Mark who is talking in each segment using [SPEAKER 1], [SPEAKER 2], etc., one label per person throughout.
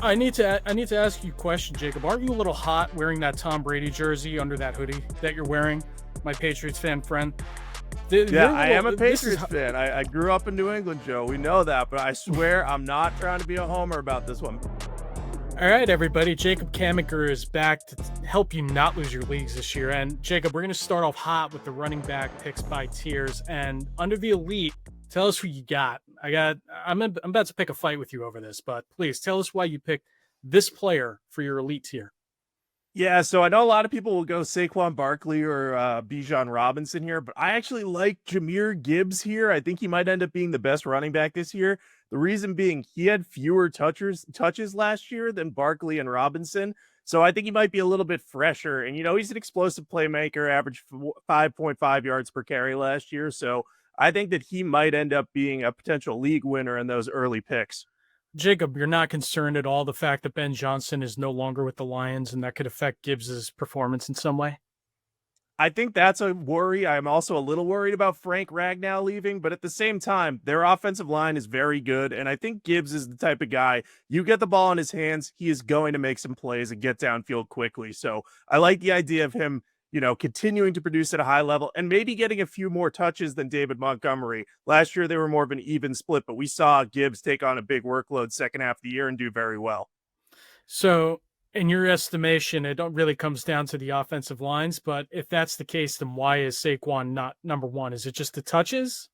[SPEAKER 1] I need to ask you a question, Jacob. Aren't you a little hot wearing that Tom Brady jersey under that hoodie that you're wearing? My Patriots fan friend.
[SPEAKER 2] Yeah, I am a Patriots fan. I grew up in New England, Joe. We know that, but I swear I'm not trying to be a homer about this one.
[SPEAKER 1] All right, everybody. Jacob Kamiker is back to help you not lose your leagues this year. And Jacob, we're going to start off hot with the running back picks by tiers. And under the elite, tell us who you got. I'm about to pick a fight with you over this, but please tell us why you picked this player for your elite tier.
[SPEAKER 2] Yeah, so I know a lot of people will go Saquon Barkley or Bijan Robinson here, but I actually like Jahmyr Gibbs here. I think he might end up being the best running back this year. The reason being he had fewer touches last year than Barkley and Robinson. So I think he might be a little bit fresher. And, he's an explosive playmaker, averaged 5.5 yards per carry last year. So I think that he might end up being a potential league winner in those early picks.
[SPEAKER 1] Jacob, you're not concerned at all the fact that Ben Johnson is no longer with the Lions and that could affect Gibbs's performance in some way?
[SPEAKER 2] I think that's a worry. I'm also a little worried about Frank Ragnow leaving, but at the same time, their offensive line is very good. And I think Gibbs is the type of guy, you get the ball in his hands, he is going to make some plays and get downfield quickly. So I like the idea of him, continuing to produce at a high level and maybe getting a few more touches than David Montgomery. Last year, they were more of an even split, but we saw Gibbs take on a big workload second half of the year and do very well.
[SPEAKER 1] So, in your estimation, it don't really comes down to the offensive lines, but if that's the case, then why is Saquon not number one? Is it just the touches?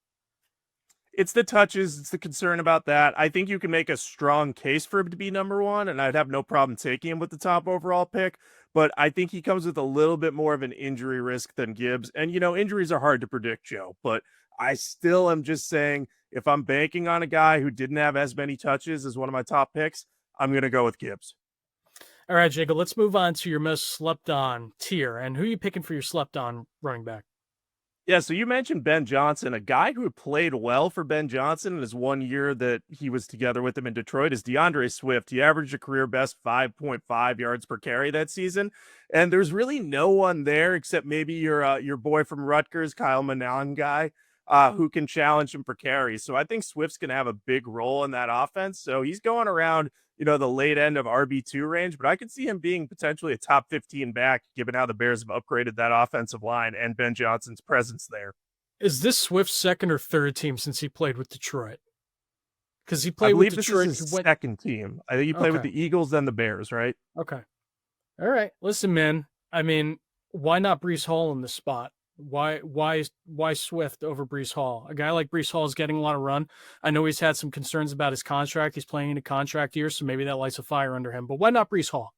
[SPEAKER 2] It's the touches. It's the concern about that. I think you can make a strong case for him to be number one, and I'd have no problem taking him with the top overall pick. But I think he comes with a little bit more of an injury risk than Gibbs. And, injuries are hard to predict, Joe. But I still am just saying if I'm banking on a guy who didn't have as many touches as one of my top picks, I'm going to go with Gibbs.
[SPEAKER 1] All right, Jacob, let's move on to your most slept on tier. And who are you picking for your slept on running back?
[SPEAKER 2] Yeah, so you mentioned Ben Johnson. A guy who played well for Ben Johnson in his 1 year that he was together with him in Detroit is DeAndre Swift. He averaged a career best 5.5 yards per carry that season. And there's really no one there except maybe your boy from Rutgers, Kyle Manon guy, who can challenge him for carries. So I think Swift's going to have a big role in that offense. So he's going around, the late end of RB2 range, but I could see him being potentially a top 15 back, given how the Bears have upgraded that offensive line and Ben Johnson's presence there.
[SPEAKER 1] Is this Swift's second or third team since he played with Detroit? Because he
[SPEAKER 2] I
[SPEAKER 1] played with
[SPEAKER 2] believe this
[SPEAKER 1] Detroit.
[SPEAKER 2] is his second team. I think he played with the Eagles, then the Bears, right?
[SPEAKER 1] Okay. All right. Listen, man. I mean, why not Breece Hall in this spot? Why Swift over Breece Hall? A guy like Breece Hall is getting a lot of run. I know he's had some concerns about his contract. He's playing in a contract year, so maybe that lights a fire under him. But why not Breece Hall?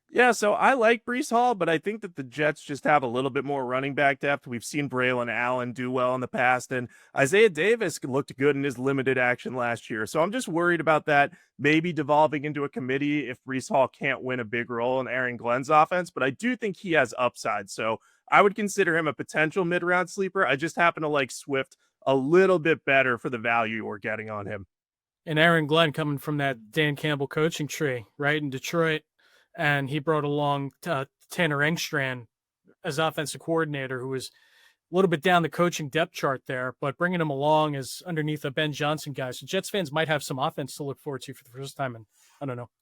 [SPEAKER 2] Yeah, so I like Breece Hall, but I think that the Jets just have a little bit more running back depth. We've seen Braylon Allen do well in the past, and Isaiah Davis looked good in his limited action last year. So I'm just worried about that maybe devolving into a committee if Breece Hall can't win a big role in Aaron Glenn's offense, but I do think he has upside. So I would consider him a potential mid-round sleeper. I just happen to like Swift a little bit better for the value we're getting on him.
[SPEAKER 1] And Aaron Glenn coming from that Dan Campbell coaching tree, right, in Detroit. And he brought along Tanner Engstrand as offensive coordinator, who was a little bit down the coaching depth chart there, but bringing him along as underneath a Ben Johnson guy. So Jets fans might have some offense to look forward to for the first time in,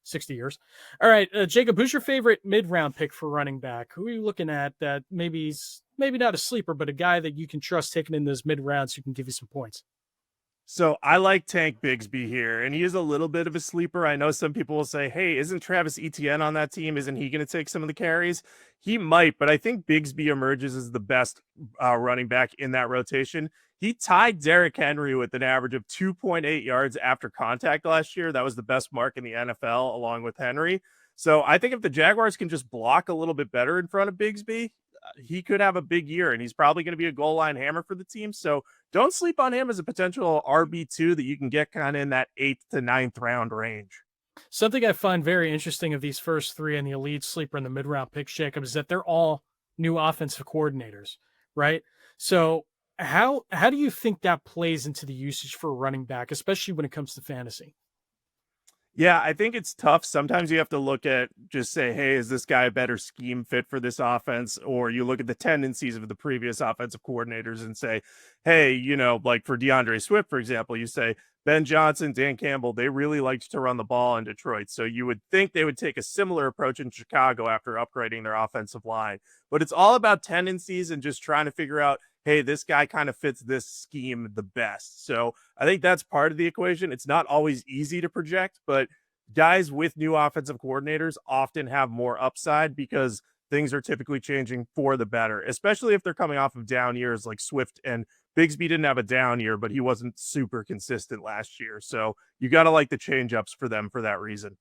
[SPEAKER 1] 60 years. All right, Jacob, who's your favorite mid-round pick for running back? Who are you looking at that maybe not a sleeper, but a guy that you can trust taking in those mid-rounds who can give you some points?
[SPEAKER 2] So I like Tank Bigsby here, and he is a little bit of a sleeper. I know some people will say, hey, isn't Travis Etienne on that team? Isn't he going to take some of the carries? He might, but I think Bigsby emerges as the best running back in that rotation. He tied Derrick Henry with an average of 2.8 yards after contact last year. That was the best mark in the NFL, along with Henry. So I think if the Jaguars can just block a little bit better in front of Bigsby, he could have a big year, and he's probably going to be a goal line hammer for the team. So don't sleep on him as a potential RB2 that you can get kind of in that 8th to 9th round range.
[SPEAKER 1] Something I find very interesting of these first three and the elite sleeper and the mid-round picks, Jacob, is that they're all new offensive coordinators, right? So how do you think that plays into the usage for a running back, especially when it comes to fantasy?
[SPEAKER 2] Yeah, I think it's tough. Sometimes you have to look at just say, hey, is this guy a better scheme fit for this offense? Or you look at the tendencies of the previous offensive coordinators and say, hey, like for DeAndre Swift, for example, you say Ben Johnson, Dan Campbell, they really liked to run the ball in Detroit. So you would think they would take a similar approach in Chicago after upgrading their offensive line. But it's all about tendencies and just trying to figure out, hey, this guy kind of fits this scheme the best. So I think that's part of the equation. It's not always easy to project, but guys with new offensive coordinators often have more upside because things are typically changing for the better, especially if they're coming off of down years like Swift and Bigsby didn't have a down year, but he wasn't super consistent last year. So you got to like the change ups for them for that reason.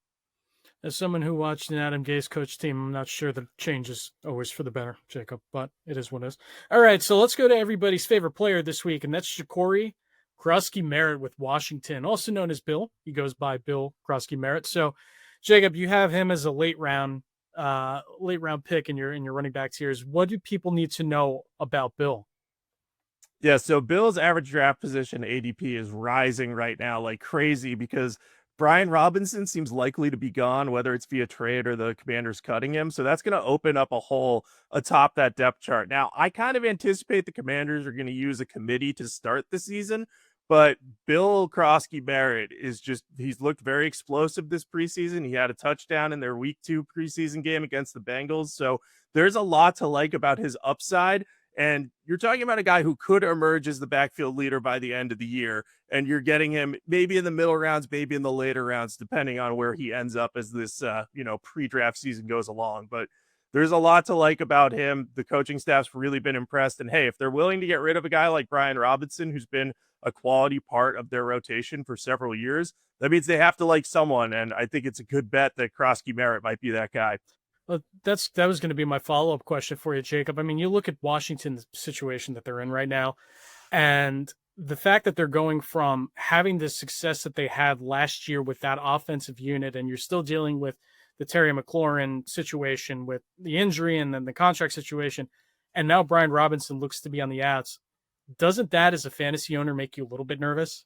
[SPEAKER 1] As someone who watched an Adam Gase coach team, I'm not sure the change is always for the better, Jacob, but it is what it is. All right, so let's go to everybody's favorite player this week, and that's Ja'Cory Krusky-Merritt with Washington, also known as Bill. He goes by Bill Krusky-Merritt. So, Jacob, you have him as a late round pick in your running back tiers. What do people need to know about Bill?
[SPEAKER 2] Yeah, so Bill's average draft position ADP is rising right now like crazy because Brian Robinson seems likely to be gone, whether it's via trade or the Commanders cutting him. So that's going to open up a hole atop that depth chart. Now, I kind of anticipate the Commanders are going to use a committee to start the season, but Bill Krusky-Merritt is he's looked very explosive this preseason. He had a touchdown in their week 2 preseason game against the Bengals. So there's a lot to like about his upside. And you're talking about a guy who could emerge as the backfield leader by the end of the year. And you're getting him maybe in the middle rounds, maybe in the later rounds, depending on where he ends up as this, pre-draft season goes along. But there's a lot to like about him. The coaching staff's really been impressed. And hey, if they're willing to get rid of a guy like Brian Robinson, who's been a quality part of their rotation for several years, that means they have to like someone. And I think it's a good bet that Krusky-Merritt might be that guy.
[SPEAKER 1] Well, that was going to be my follow-up question for you, Jacob. I mean, you look at Washington's situation that they're in right now, and the fact that they're going from having the success that they had last year with that offensive unit, and you're still dealing with the Terry McLaurin situation with the injury and then the contract situation, and now Brian Robinson looks to be on the outs. Doesn't that, as a fantasy owner, make you a little bit nervous?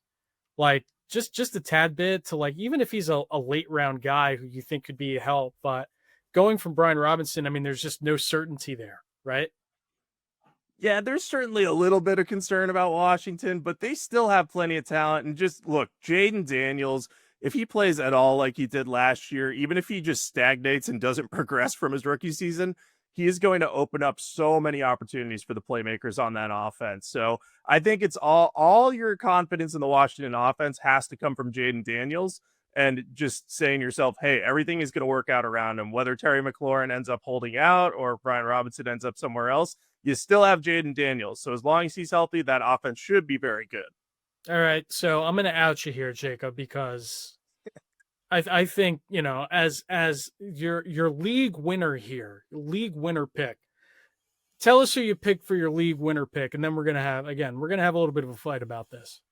[SPEAKER 1] Like, just a tad bit to, like, even if he's a late round guy who you think could be a help, but going from Brian Robinson, I mean, there's just no certainty there, right?
[SPEAKER 2] Yeah, there's certainly a little bit of concern about Washington, but they still have plenty of talent. And just look, Jaden Daniels, if he plays at all like he did last year, even if he just stagnates and doesn't progress from his rookie season, he is going to open up so many opportunities for the playmakers on that offense. So I think it's all your confidence in the Washington offense has to come from Jaden Daniels. And just saying to yourself, hey, everything is going to work out around him. Whether Terry McLaurin ends up holding out or Brian Robinson ends up somewhere else, you still have Jaden Daniels. So as long as he's healthy, that offense should be very good.
[SPEAKER 1] All right. So I'm going to out you here, Jacob, because I think, as your league winner here, league winner pick, tell us who you picked for your league winner pick. And then we're going to have a little bit of a fight about this.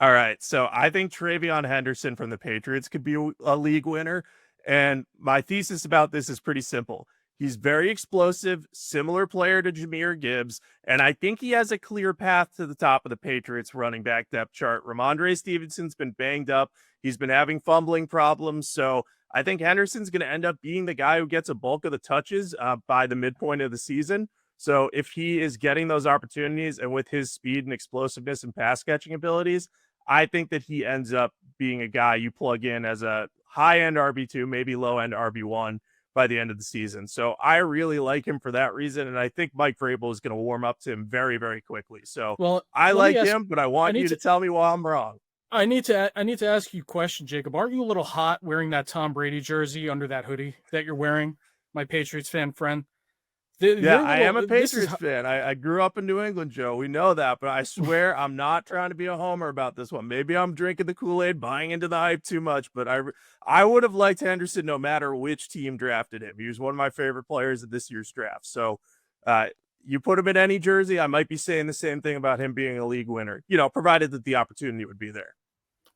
[SPEAKER 2] All right. So I think Travion Henderson from the Patriots could be a league winner. And my thesis about this is pretty simple. He's very explosive, similar player to Jahmyr Gibbs. And I think he has a clear path to the top of the Patriots running back depth chart. Ramondre Stevenson's been banged up. He's been having fumbling problems. So I think Henderson's going to end up being the guy who gets a bulk of the touches by the midpoint of the season. So if he is getting those opportunities and with his speed and explosiveness and pass catching abilities, I think that he ends up being a guy you plug in as a high-end RB2, maybe low-end RB1 by the end of the season. So I really like him for that reason, and I think Mike Vrabel is going to warm up to him very, very quickly. So I like him, but I want you to tell me why I'm wrong.
[SPEAKER 1] I need to ask you a question, Jacob. Aren't you a little hot wearing that Tom Brady jersey under that hoodie that you're wearing, my Patriots fan friend?
[SPEAKER 2] I am a Patriots fan. I grew up in New England, Joe. We know that, but I swear I'm not trying to be a homer about this one. Maybe I'm drinking the Kool-Aid, buying into the hype too much, but I would have liked Henderson no matter which team drafted him. He was one of my favorite players of this year's draft. So you put him in any jersey, I might be saying the same thing about him being a league winner, provided that the opportunity would be there.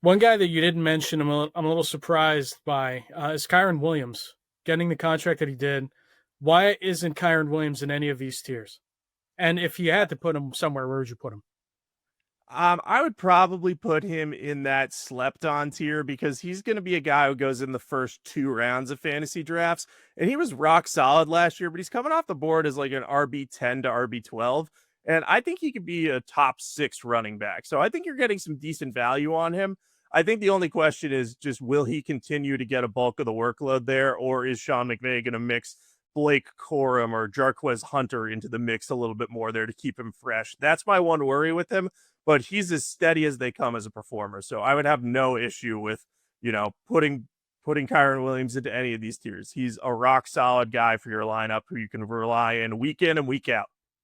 [SPEAKER 1] One guy that you didn't mention, I'm a little surprised by, is Kyren Williams getting the contract that he did. Why isn't Kyren Williams in any of these tiers? And if you had to put him somewhere, where would you put him?
[SPEAKER 2] I would probably put him in that slept on tier because he's going to be a guy who goes in the first 2 rounds of fantasy drafts. And he was rock solid last year, but he's coming off the board as like an RB10 to RB12. And I think he could be a top 6 running back. So I think you're getting some decent value on him. I think the only question is just will he continue to get a bulk of the workload there, or is Sean McVay going to mix Blake Corum or Jarquez Hunter into the mix a little bit more there to keep him fresh? That's my one worry with him, but he's as steady as they come as a performer. So I would have no issue with, putting Kyren Williams into any of these tiers. He's a rock solid guy for your lineup who you can rely in and week out.